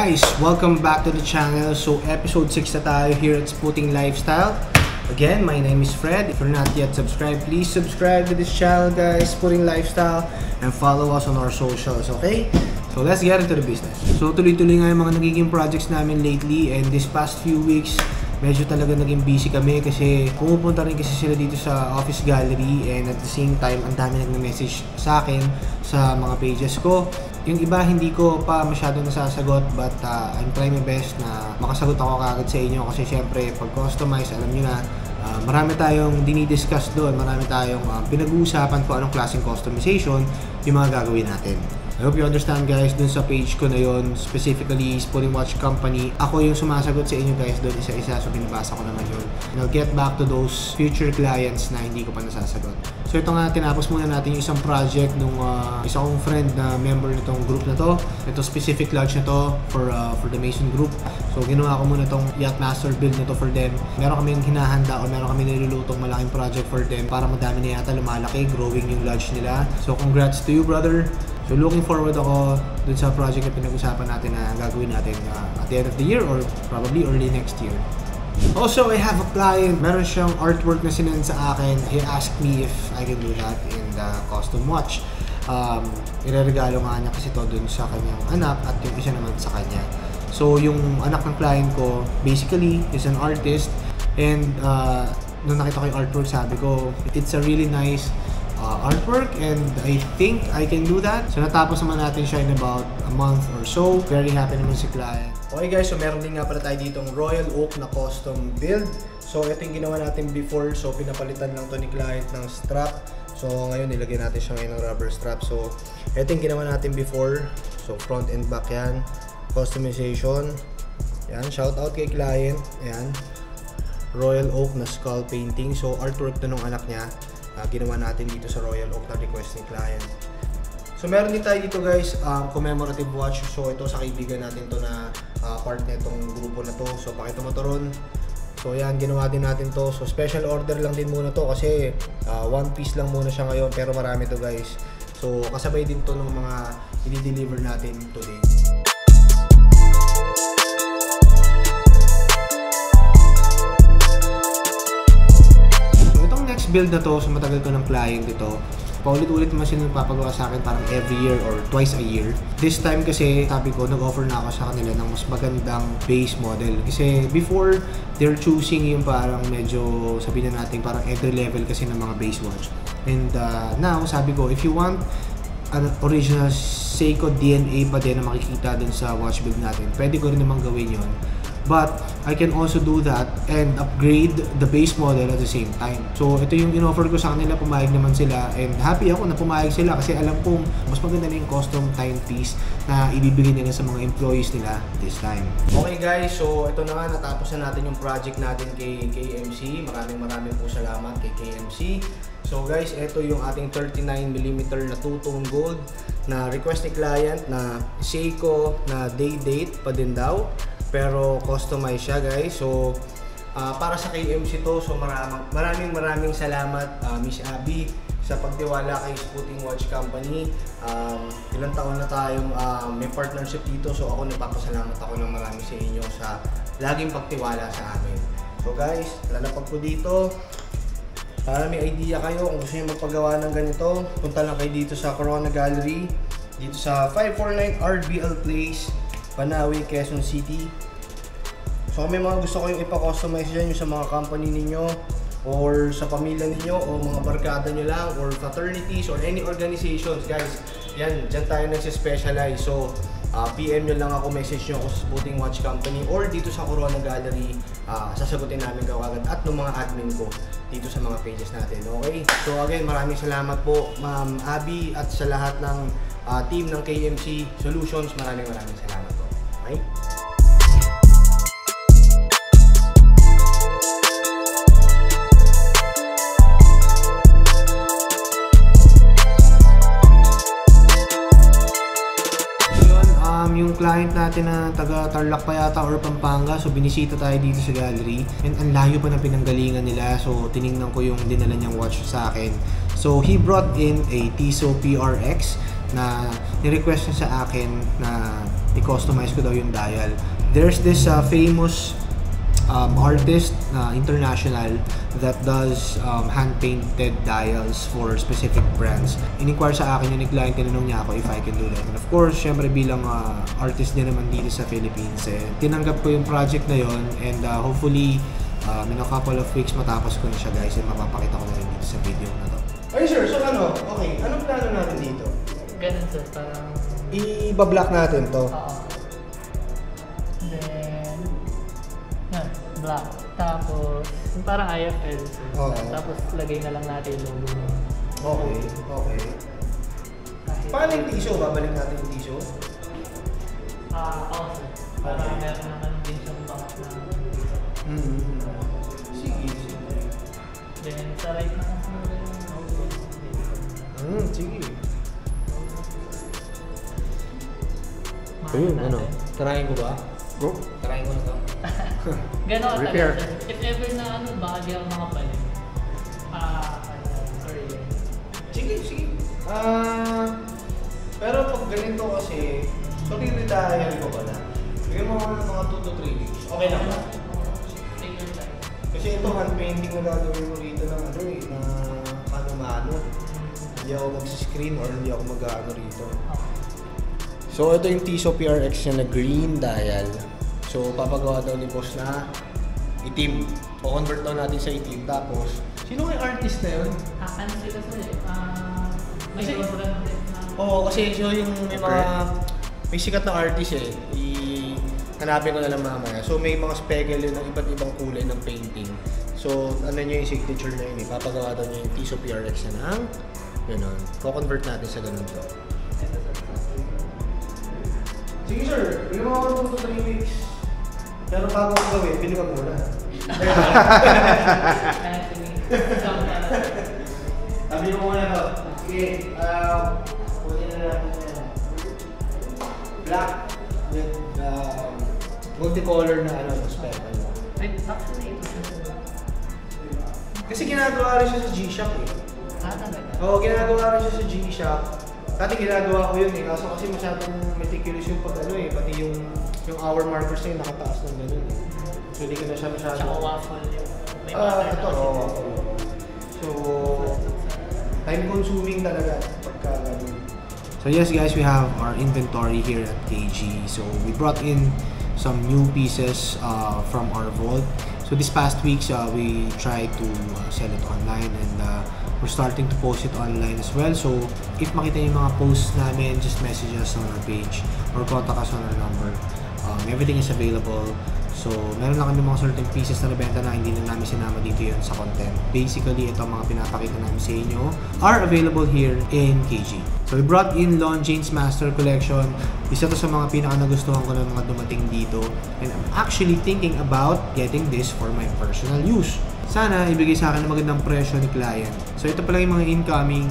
guys! Welcome back to the channel. So episode 6 na tayo here at Spooting Lifestyle. Again, my name is Fred. If you're not yet subscribed, please subscribe to this channel guys, Spooting Lifestyle, and follow us on our socials, okay? So let's get into the business. So tuloy-tuloy nga yung mga nagiging projects namin lately, and this past few weeks medyo talaga naging busy kami kasi pumupunta rin kasi sila dito sa office gallery, and at the same time ang dami nagme-message sa akin sa mga pages ko. Yung iba hindi ko pa masyado nasasagot, but I'm trying my best na makasagot ako kagad sa inyo kasi syempre pag customize, alam nyo na, marami tayong dinidiscuss doon, marami tayong pinag-uusapan kung anong klaseng customization yung mga gagawin natin. I hope you understand guys, dun sa page ko na yon, specifically Spooting Watch Company, ako yung sumasagot sa inyo guys doon isa-isa, so binabasa ko naman yun. And I'll get back to those future clients na hindi ko pa nasasagot. So ito nga, tinapos muna natin yung isang project nung isa kong friend na member nitong group na to. Ito specific lodge na to for the Mason Group. So ginawa ko muna itong Yacht Master build na to for them. Meron kaming hinahanda o meron kami nilulutong malaking project for them para madami na yata lumalaki, growing yung lodge nila. So congrats to you brother. So looking forward ako dun sa project na pinag-usapan natin na gagawin natin at the end of the year or probably early next year. Also, I have a client. Meron siyang artwork na sinend sa akin. He asked me if I can do that in the custom watch. Ireregalo nga niya kasi to dun sa kanyang anak at yung isa naman sa kanya. So yung anak ng client ko basically is an artist, and nung nakita ko yung artwork sabi ko it's a really nice artwork and I think I can do that. So natapos naman natin siya in about a month or so. Very happy naman si client. Okay guys, so meron din nga pala tayo ditong Royal Oak na custom build. So ito yung ginawa natin before. So pinapalitan lang to ni client ng strap. So ngayon nilagyan natin siya ngayon ng rubber strap. So ito yung ginawa natin before. So front and back yan. Customization. Yan, shout out kay client. Yan. Royal Oak na skull painting. So artwork to nung anak niya. Ginawa natin dito sa Royal Oak na request ni client. So meron din tayo dito guys, commemorative watch. So ito sa kaibigan natin to na part na itong grupo na to. So pakita mo to ron. So yan, ginawa din natin to. So special order lang din muna to kasi one piece lang muna siya ngayon, pero marami to guys. So kasabay din to ng mga i-deliver natin today. Build na to, so matagal ko ng client ito. Paulit-ulit naman sila nagpapagawa sa akin parang every year or twice a year. This time kasi sabi ko, nag-offer na ako sa kanila ng mas magandang base model. Kasi before, they're choosing yung parang medyo, sabihin na natin, parang entry level kasi ng mga base watch. And now, sabi ko, if you want an original Seiko DNA pa din na makikita dun sa watch build natin, pwede ko rin naman gawin yun. But I can also do that and upgrade the base model at the same time. So ito yung in-offer ko sa kanila, pumayag naman sila, and happy ako na pumayag sila kasi alam kong mas maganda na yung custom timepiece na ibibigay nila sa mga employees nila this time. Okay guys, so ito na nga, natapos na natin yung project natin kay KMC. Maraming po salamat kay KMC. So guys, ito yung ating 39mm na two-tone gold na request ni client na Seiko na day-date pa din daw. Pero customize siya guys. So para sa KMC to, so maraming salamat Miss Abby sa pagtiwala kay Spooting Watch Company. Ilang taon na tayong may partnership dito, so ako nagpapasalamat ako ng marami sa inyo sa laging pagtiwala sa amin. So guys, lalapag ko dito. Para may idea kayo kung gusto niyo magpagawa ng ganito, punta lang kayo dito sa Corona Gallery, dito sa 549 RBL Place, Banawe, Quezon City. So kung may mga gusto kayong ipa-customize dyan, yung sa mga company ninyo or sa pamilya ninyo o mga barkada nyo lang or fraternities or any organizations guys, yan, dyan tayo nagsispecialize. So PM nyo lang ako, message nyo ako sa Spooting Watch Company or dito sa Corona Gallery, sasagutin namin kayo agad at ng mga admin ko dito sa mga pages natin. Okay? So again, maraming salamat po Ma'am Abby at sa lahat ng team ng KMC Solutions. Maraming salamat po. Okay? Yung client natin na taga Tarlac pa yata or Pampanga, so binisita tayo dito sa gallery, and ang layo pa na pinanggalingan nila, so tiningnan ko yung dinala niyang watch sa akin. So he brought in a Tissot PRX na ni-request niya sa akin na i-customize ko daw yung dial. There's this famous artist international that does hand-painted dials for specific brands. In-inquire sa akin yung client, tinanong niya ako if I can do that. And of course, syempre bilang artist din naman dito sa Philippines, tinanggap ko yung project na yon, and hopefully in a couple of weeks matapos ko na siya, guys, and mapapakita ko na rin dito sa video na to. Ay sir, so okay, anong plano natin dito? Ganun sir, parang... I-block natin to. Oo. Black. Tapos, parang IFL. Okay. Tapos, lagay na lang natin yung logo. Okay. Paano yung tiso? Babalik natin yung tiso? Oo sir. Para meron naman din siyang bangat na Sige. Then, sa right na kasi mo rin yung logo. Sige. Ayun, tarayin ko ba? Bro? Tarayin ko na to. Gano'n ka Repair. talaga. If ever na baka di ako makapalit. Sorry. Sige. Pero pag ganito kasi, re-dial ko pala. Bigyan mo ako ng mga 2 to 3 weeks. Okay lang ba? Take your time. Kasi ito hand painting na gagawin mo rito ng na mano-mano. Hindi ako mag-screen or hindi ako mag-ano rito. So ito yung Tissot PRX na green dial. So papagawa daw ni boss na itim. O-convert daw natin sa itim. Tapos, sino yung artist na yun? Ano sila sa'yo? May program din na... Oo, kasi so yung may sikat na artist hanapin ko na lang mamaya. So may mga speckle yun ng iba't ibang kulay ng painting. So ano niya yung signature na yun papagawa daw niya yung Tissot PRX na ng yun. Co-convert natin sa ganun to. Sige sir, bili mo ako 2 to 3 weeks. Pero bago ko gawin, bili ka muna. Sabi mo muna to. Okay, kunin na natin yan. Black with multicolor na speckle. Wait, actually, ito siya. Kasi ginagawa rin siya sa G-Shock Talaga? Oo, ginagawa rin siya sa G-Shock. Dati ginagawa ko yun kaso kasi masyadong meticulous yung pati yung hour markers na yung nakataas ng ganun So hindi ko na siya masyadong... Tsaka waffle yun. May butter na kasi. So, time consuming talaga pagka ganun. So yes guys, we have our inventory here at KG. So we brought in some new pieces from our vault. So this past weeks, we tried to sell it online and we're starting to post it online as well. So if makita yung mga posts namin, just message us on our page or contact us on our number. Everything is available. So meron lang kami mga certain pieces na nabenta na hindi na namin sinama dito yun sa content. Basically, ito ang mga pinapakita namin sa inyo are available here in KG. So we brought in Longines Master Collection. Isa to sa mga pinaka nagustuhan ko ng mga dumating dito. And I'm actually thinking about getting this for my personal use. Sana ibigay sa akin ng magandang presyo ni client. So ito pala yung mga incoming,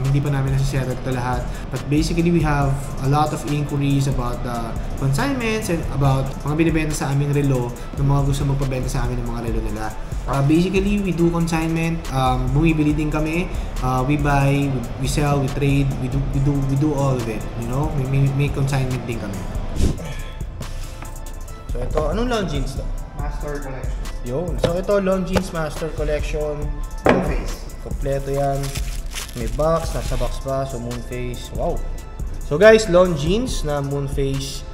hindi pa namin nasisettle ito lahat. But basically we have a lot of inquiries about the consignments and about mga binibenta sa aming relo ng mga gusto magpabenta sa amin ng mga relo nila. Basically we do consignment, bumibili din kami, we buy, we sell, we trade, we do all of it, you know? May consignment din kami. So ito, anong Longines to? Master Collection. Yun. So ito, Longines Master Collection. Moonface. Kompleto yan. May box, nasa box pa. So Moonface. Wow. So guys, Longines na Moonface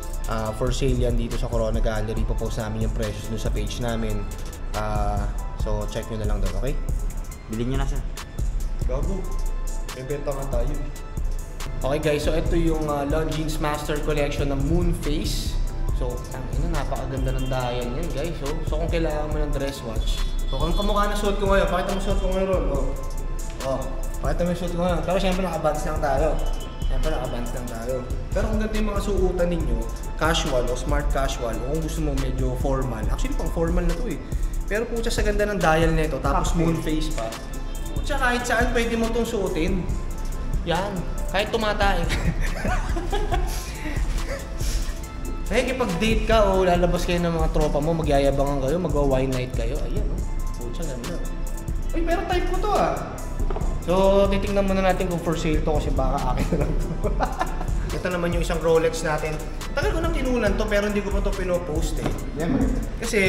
for sale yan dito sa Corona Gallery. Popost namin yung presyo dun sa page namin. So check nyo na lang doon, okay? Bilhin nyo na siya. Gago. Bebenta nga tayo. Okay guys, so ito yung Longines Master Collection ng Moonface. So, napakaganda ng dial niyan guys. So kung kailangan mo ng dress watch. So kung kamukha na suot ko ngayon, pakita mo suot ko ngayon. Pakita mo yung suot ko ngayon. Pero syempre naka-bands lang tayo. Pero kung ganito yung mga suotan ninyo, casual o smart casual, o kung gusto mo medyo formal. Actually pang formal na to Pero pucha sa ganda ng dial nito, tapos Moonface pa. Pucha kahit saan pwede mo itong suotin. Yan, kahit tumatay. Kipag-date ka o lalabas kayo ng mga tropa mo, magyayabangan kayo, magwa-wine night kayo. Ayan, pucha, ganda. Uy, pero type ko to So, titingnan muna natin kung for sale to kasi baka akin na lang to. ito naman yung isang Rolex natin. Tagal ko nang kinunan to pero hindi ko pa to pinopost eh. Yeah, man. Kasi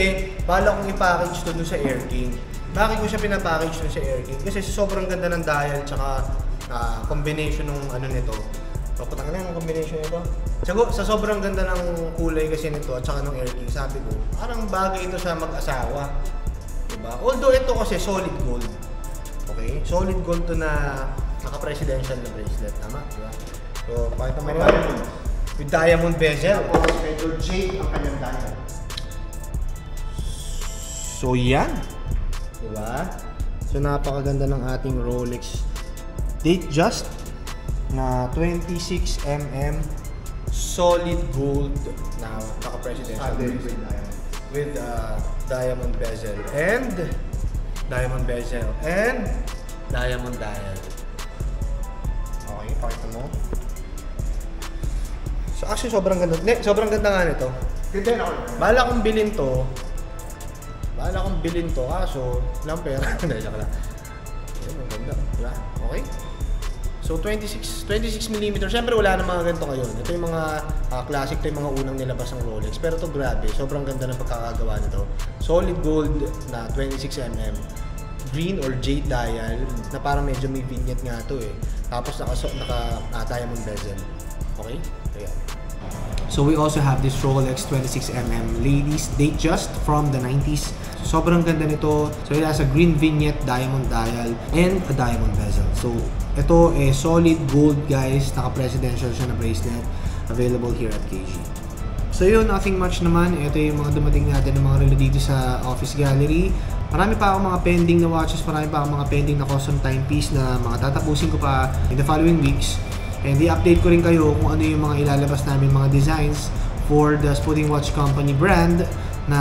bala kong i-package to dun sa Air King. Bakit ko siya pinapackage dun sa Air King? Kasi sobrang ganda ng dial tsaka combination ng ano nito. Papatang na yung combination nito. Sa sobrang ganda ng kulay kasi nito at saka ng Air King, sabi ko, parang bagay ito sa mag-asawa. Diba? Although ito kasi solid gold. Okay? Solid gold to na naka-presidential na bracelet. Tama? Diba? So, pakita mo rin. With diamond bezel. Tapos medyo jade ang kanyang dial. So, yan. Diba? So, napakaganda ng ating Rolex Datejust na 26mm solid gold na naka-presidential bracelet with diamond bezel and diamond dial. Okay, pakita mo. So actually sobrang ganda. Sobrang ganda nga nito. Ganda na ako. Bala kong bilhin to. Kaso, lang pera. Dahil lang. Ayun, maganda. Diba? Okay? So 26mm. Siyempre wala na mga ganito ngayon. Ito yung mga classic, ito yung mga unang nilabas ng Rolex. Pero ito grabe, sobrang ganda ng pagkakagawa nito. Solid gold na 26mm. Green or jade dial na parang medyo may vignette nga to eh. Tapos naka diamond bezel. Okay? Ayan. So we also have this Rolex 26mm Ladies Datejust from the 90s. Sobrang ganda nito. So it has a green vignette, diamond dial, and a diamond bezel. So ito solid gold guys. Naka-presidential siya na bracelet. Available here at KG. So yun, nothing much naman. Ito yung mga dumating natin ng mga relo dito sa office gallery. Marami pa akong mga pending na watches. Marami pa akong mga pending na custom timepiece na mga tatapusin ko pa in the following weeks. And i-update ko rin kayo kung ano yung mga ilalabas namin mga designs for the Sputting Watch Company brand na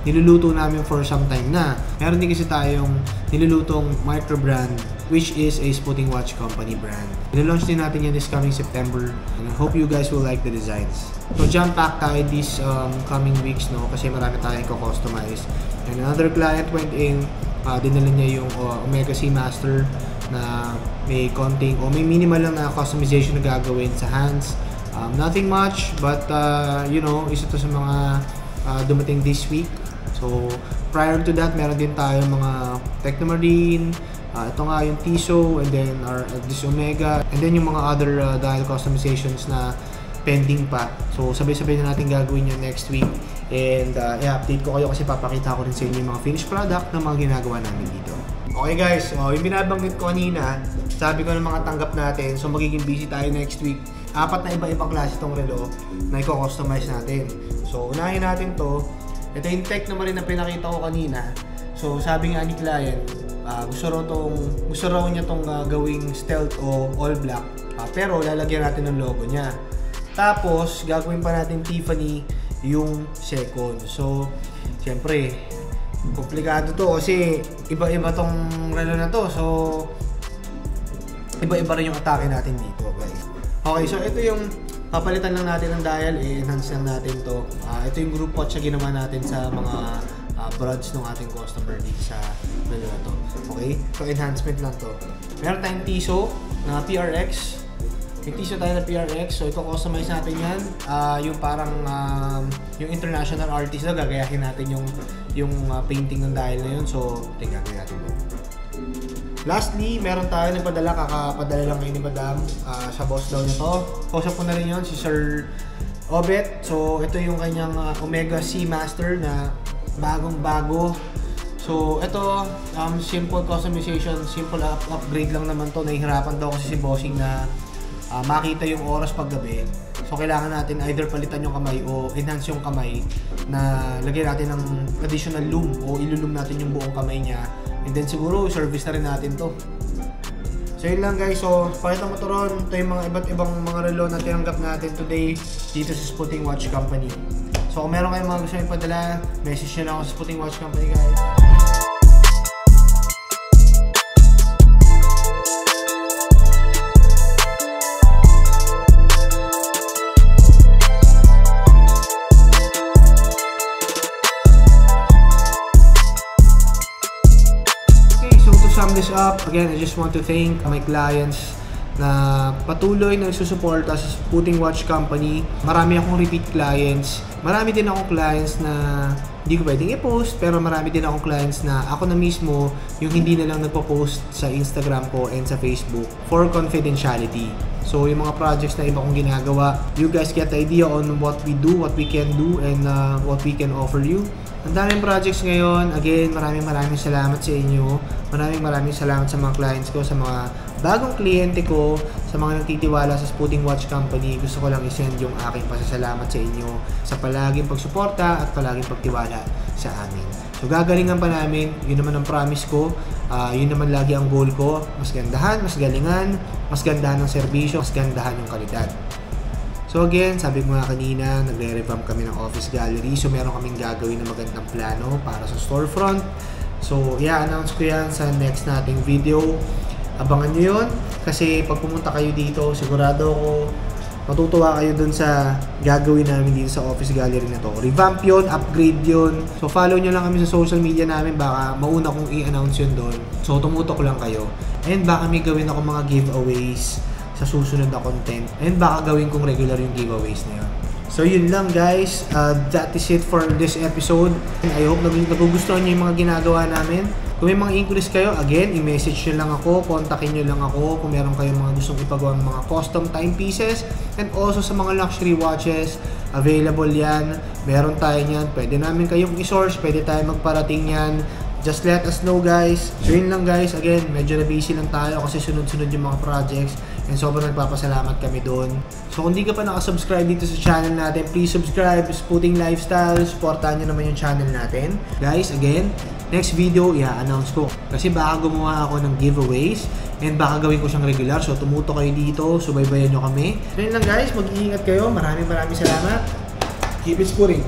niluluto namin for some time na. Meron din kasi tayong nilulutong micro brand which is a Sputting Watch Company brand. Ilo-launch din natin yan this coming September and I hope you guys will like the designs. So jam-pack tayo these coming weeks no kasi marami tayong ko-customize. And another client went in, dinala niya yung Omega Seamaster na may konting o may minimal lang na customization na gagawin sa hands. Nothing much but you know, isa to sa mga dumating this week. So prior to that, meron din tayo mga Technomarine, ito nga yung Tissot, and then this Omega, and then yung mga other dial customizations na pending pa. So sabay-sabay na natin gagawin yun next week. And i-update ko kayo kasi papakita ko rin sa inyo yung mga finished product na mga ginagawa namin dito. Okay guys, yung binabanggit ko kanina, sabi ko ng mga tanggap natin, so magiging busy tayo next week. 4 na iba-ibang klase itong relo na i-customize natin. So unahin natin to. Ito yung Technomarine na pinakita ko kanina. So sabi nga ni client, gusto raw niya tong gawing stealth o all black. Pero lalagyan natin ng logo niya. Tapos gagawin pa natin Tiffany yung second. So siyempre komplikado to kasi iba-iba tong relo na to. So iba-iba rin yung atake natin dito, guys. Okay, so ito yung papalitan lang natin ng dial, i-enhance lang natin to. Ito yung group watch na ginawa natin sa mga broads ng ating customer dito sa relo na to. Okay? So enhancement lang to. Meron tayong Tissot na PRX. May Tissot tayo na PRX. So ito customize natin yan. Yung parang yung international artist na gagayahin natin yung painting ng dial na yun. So tingnan natin yun. Lastly, meron tayo nagpadala, kakapadala lang kayo ni Madam sa boss daw nito. Kausap ko na rin yun, si Sir Obet. So, ito yung kanyang Omega Seamaster na bagong-bago. So, ito, simple customization, simple upgrade lang naman to. Nahihirapan daw kasi si Bossing na makita yung oras paggabi. So, kailangan natin either palitan yung kamay o enhance yung kamay na lagyan natin ng additional loom o ilulum natin yung buong kamay niya. And then siguro, service na rin natin to. So yun lang guys. So, pakita mo to ron. Ito yung mga iba't ibang mga relo na tinanggap natin today dito sa Sputting Watch Company. So kung meron kayong mga gusto nyo ipadala, message nyo lang ako sa Sputting Watch Company guys. Sum this up, again, I just want to thank my clients na patuloy na nagsusuporta sa Sputing Watch Company. Marami akong repeat clients. Marami din akong clients na hindi ko pwedeng i-post, pero marami din akong clients na ako na mismo yung hindi na lang nagpo-post sa Instagram ko and sa Facebook for confidentiality. So, yung mga projects na iba kong ginagawa, you guys get the idea on what we do, what we can do, and what we can offer you. Ang daming projects ngayon. Again, maraming salamat sa inyo. Maraming salamat sa mga clients ko, sa mga bagong kliyente ko, sa mga nagtitiwala sa Sputing Watch Company. Gusto ko lang i-send yung aking pasasalamat sa inyo sa palaging pagsuporta at palaging pagtiwala sa amin. So, gagalingan pa namin. Yun naman ang promise ko. Yun naman lagi ang goal ko. Mas gandahan, mas galingan, mas gandahan ng serbisyo, mas gandahan yung kalidad. So again, sabi ko nga kanina, nagre-revamp kami ng office gallery. So meron kaming gagawin na magandang plano para sa storefront. So i-announce ko yan sa next nating video. Abangan nyo yun. Kasi pag pumunta kayo dito, sigurado ako matutuwa kayo dun sa gagawin namin dito sa office gallery na to. Revamp yun, upgrade yun. So follow nyo lang kami sa social media namin. Baka mauna kong i-announce yun doon. So tumutok lang kayo. And baka may gawin ako mga giveaways sa susunod na content. And baka gawin kong regular yung giveaways na yun. So yun lang guys. That is it for this episode. I hope nagugustuhan nyo yung mga ginagawa namin. Kung may mga inquiries kayo, again, i-message nyo lang ako, kontakin nyo lang ako kung meron kayong mga gustong ipagawa ng mga custom timepieces. And also sa mga luxury watches, available yan. Meron tayo yan. Pwede namin kayong i-source, pwede tayo magparating yan. Just let us know guys. So yun lang guys. Again, medyo na busy lang tayo kasi sunod-sunod yung mga projects. And sobrang nagpapasalamat kami doon. So kung di ka pa nakasubscribe dito sa channel natin, please subscribe. Sputing Lifestyle. Supportahan nyo naman yung channel natin. Guys, again, next video, i-announce ko. Kasi baka gumawa ako ng giveaways. And baka gawin ko siyang regular. So tumuto kayo dito. Subaybayan nyo kami. So yun lang guys. Mag-iingat kayo. Maraming salamat. Keep it sputing.